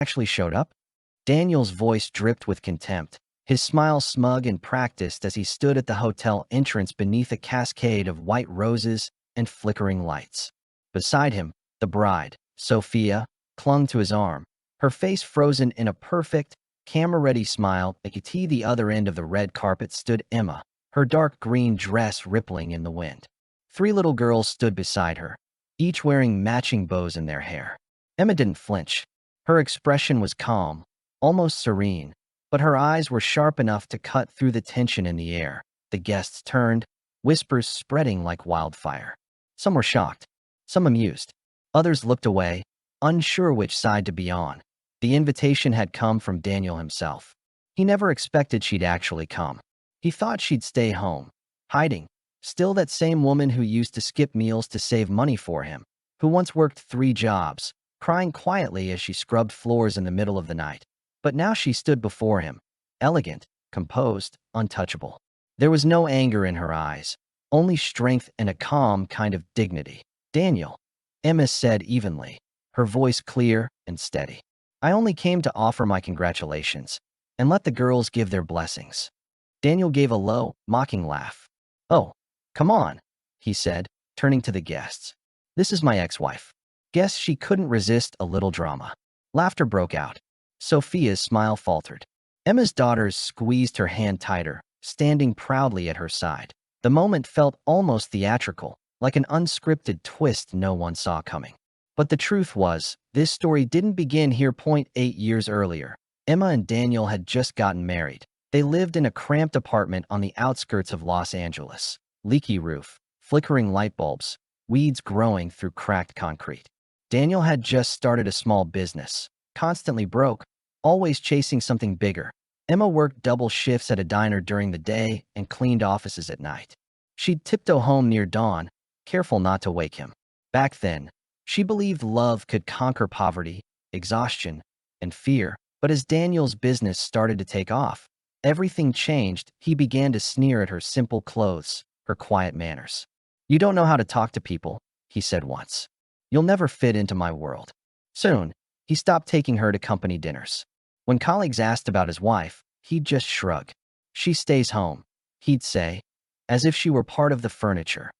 actually showed up? Daniel's voice dripped with contempt, his smile smug and practiced as he stood at the hotel entrance beneath a cascade of white roses and flickering lights. Beside him, the bride, Sophia, clung to his arm, her face frozen in a perfect, camera-ready smile. At the other end of the red carpet stood Emma, her dark green dress rippling in the wind. Three little girls stood beside her, each wearing matching bows in their hair. Emma didn't flinch. Her expression was calm, almost serene, but her eyes were sharp enough to cut through the tension in the air. The guests turned, whispers spreading like wildfire. Some were shocked, some amused. Others looked away, unsure which side to be on. The invitation had come from Daniel himself. He never expected she'd actually come. He thought she'd stay home, hiding. Still that same woman who used to skip meals to save money for him, who once worked 3 jobs, crying quietly as she scrubbed floors in the middle of the night. But now she stood before him, elegant, composed, untouchable. There was no anger in her eyes, only strength and a calm kind of dignity. "Daniel," Emma said evenly, her voice clear and steady. "I only came to offer my congratulations, and let the girls give their blessings." Daniel gave a low, mocking laugh. "Oh, come on," he said, turning to the guests. "This is my ex-wife." Guess she couldn't resist a little drama. Laughter broke out. Sophia's smile faltered. Emma's daughters squeezed her hand tighter, standing proudly at her side. The moment felt almost theatrical, like an unscripted twist no one saw coming. But the truth was, this story didn't begin here. 8 years earlier, Emma and Daniel had just gotten married. They lived in a cramped apartment on the outskirts of Los Angeles. Leaky roof, flickering light bulbs, weeds growing through cracked concrete. Daniel had just started a small business, constantly broke, always chasing something bigger. Emma worked double shifts at a diner during the day and cleaned offices at night. She'd tiptoe home near dawn, careful not to wake him. Back then, she believed love could conquer poverty, exhaustion, and fear. But as Daniel's business started to take off, everything changed. He began to sneer at her simple clothes, her quiet manners. "You don't know how to talk to people," he said once. "You'll never fit into my world." Soon, he stopped taking her to company dinners. When colleagues asked about his wife, he'd just shrug. "She stays home," he'd say, as if she were part of the furniture.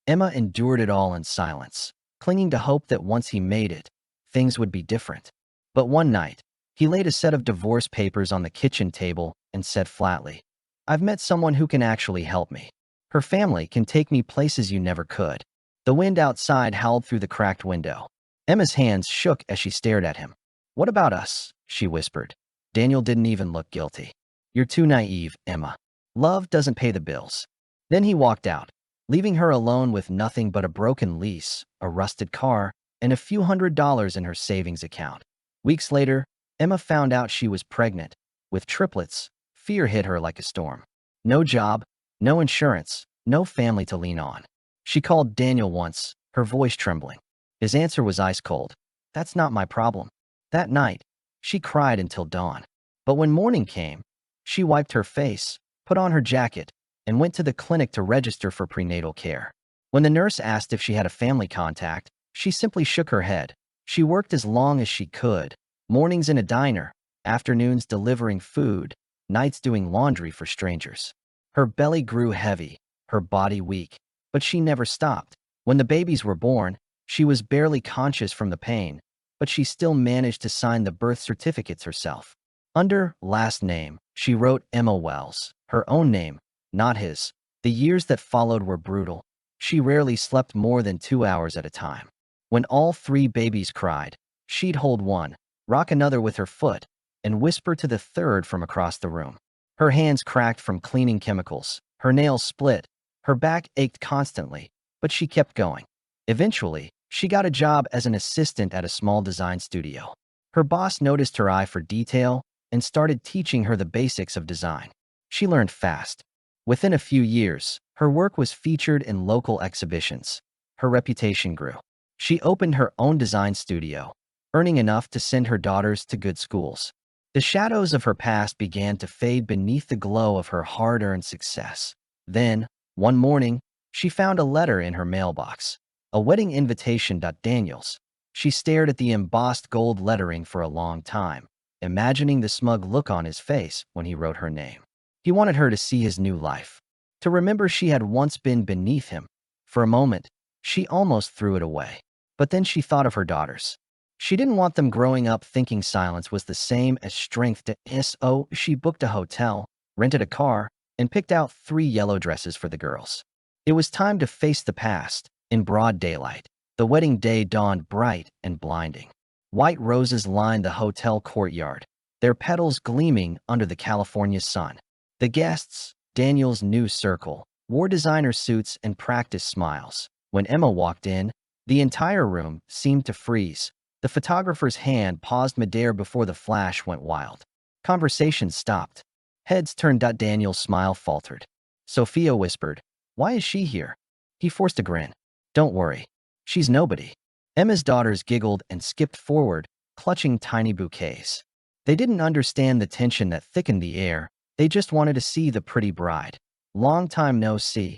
Emma endured it all in silence, clinging to hope that once he made it, things would be different. But one night, he laid a set of divorce papers on the kitchen table and said flatly, "I've met someone who can actually help me. Her family can take me places you never could." The wind outside howled through the cracked window. Emma's hands shook as she stared at him. "What about us?" she whispered. Daniel didn't even look guilty. "You're too naive, Emma. Love doesn't pay the bills." Then he walked out, leaving her alone with nothing but a broken lease, a rusted car, and a few $100s in her savings account. Weeks later, Emma found out she was pregnant. With triplets, fear hit her like a storm. No job, no insurance, no family to lean on. She called Daniel once, her voice trembling. His answer was ice cold. "That's not my problem." That night, she cried until dawn. But when morning came, she wiped her face, put on her jacket, and went to the clinic to register for prenatal care. When the nurse asked if she had a family contact, she simply shook her head. She worked as long as she could, mornings in a diner, afternoons delivering food, nights doing laundry for strangers. Her belly grew heavy, her body weak, but she never stopped. When the babies were born, she was barely conscious from the pain, but she still managed to sign the birth certificates herself. Under last name, she wrote Emma Wells, her own name, not his. The years that followed were brutal. She rarely slept more than 2 hours at a time. When all 3 babies cried, she'd hold one, rock another with her foot, and whisper to the third from across the room. Her hands cracked from cleaning chemicals, her nails split, her back ached constantly, but she kept going. Eventually, she got a job as an assistant at a small design studio. Her boss noticed her eye for detail and started teaching her the basics of design. She learned fast. Within a few years, her work was featured in local exhibitions. Her reputation grew. She opened her own design studio, earning enough to send her daughters to good schools. The shadows of her past began to fade beneath the glow of her hard-earned success. Then, one morning, she found a letter in her mailbox. A wedding invitation. Daniels. She stared at the embossed gold lettering for a long time, imagining the smug look on his face when he wrote her name. He wanted her to see his new life, to remember she had once been beneath him. For a moment, she almost threw it away. But then she thought of her daughters. She didn't want them growing up thinking silence was the same as strength so she booked a hotel, rented a car, and picked out 3 yellow dresses for the girls. It was time to face the past, in broad daylight. The wedding day dawned bright and blinding. White roses lined the hotel courtyard, their petals gleaming under the California sun. The guests, Daniel's new circle, wore designer suits and practiced smiles. When Emma walked in, the entire room seemed to freeze. The photographer's hand paused midair before the flash went wild. Conversation stopped. Heads turned. Daniel's smile faltered. Sophia whispered, "Why is she here?" He forced a grin. "Don't worry. She's nobody." Emma's daughters giggled and skipped forward, clutching tiny bouquets. They didn't understand the tension that thickened the air. They just wanted to see the pretty bride. "Long time no see,"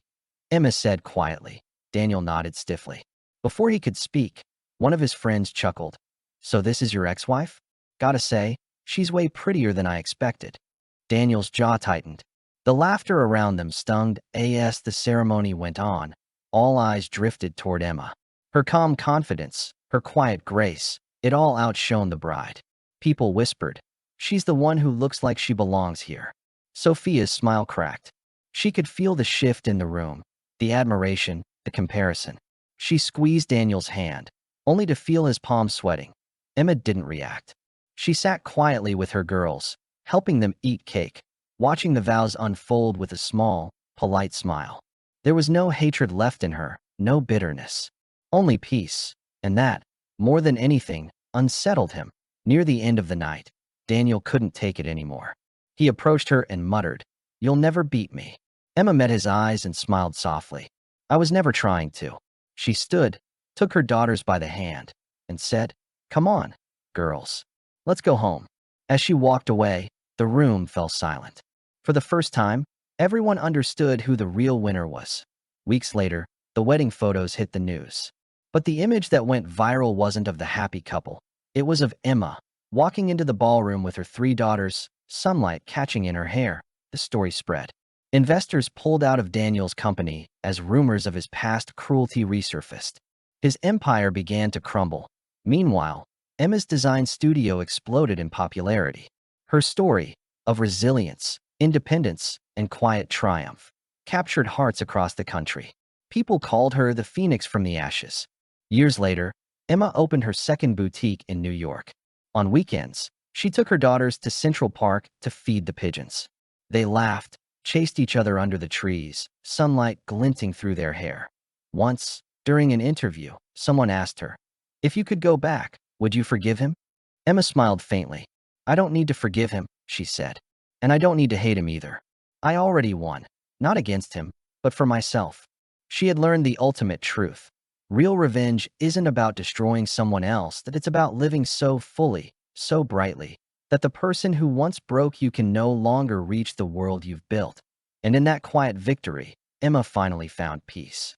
Emma said quietly. Daniel nodded stiffly. Before he could speak, one of his friends chuckled. "So this is your ex-wife? Gotta say, she's way prettier than I expected." Daniel's jaw tightened. The laughter around them stung. As the ceremony went on, all eyes drifted toward Emma. Her calm confidence, her quiet grace, it all outshone the bride. People whispered, "She's the one who looks like she belongs here." Sophia's smile cracked. She could feel the shift in the room, the admiration, the comparison. She squeezed Daniel's hand, only to feel his palm sweating. Emma didn't react. She sat quietly with her girls, helping them eat cake, watching the vows unfold with a small, polite smile. There was no hatred left in her, no bitterness. Only peace, and that, more than anything, unsettled him. Near the end of the night, Daniel couldn't take it anymore. He approached her and muttered, "You'll never beat me." Emma met his eyes and smiled softly. "I was never trying to." She stood, took her daughters by the hand, and said, "Come on, girls. Let's go home." As she walked away, the room fell silent. For the first time, everyone understood who the real winner was. Weeks later, the wedding photos hit the news. But the image that went viral wasn't of the happy couple. It was of Emma, walking into the ballroom with her 3 daughters, sunlight catching in her hair. The story spread. Investors pulled out of Daniel's company as rumors of his past cruelty resurfaced. His empire began to crumble. Meanwhile, Emma's design studio exploded in popularity. Her story, of resilience, independence, and quiet triumph, captured hearts across the country. People called her the phoenix from the ashes. Years later, Emma opened her second boutique in New York. On weekends, she took her daughters to Central Park to feed the pigeons. They laughed, chased each other under the trees, sunlight glinting through their hair. Once, during an interview, someone asked her, "If you could go back, would you forgive him?" Emma smiled faintly. "I don't need to forgive him," she said. "And I don't need to hate him either. I already won, not against him, but for myself." She had learned the ultimate truth. Real revenge isn't about destroying someone else, that it's about living so fully, so brightly, that the person who once broke you can no longer reach the world you've built. And in that quiet victory, Emma finally found peace.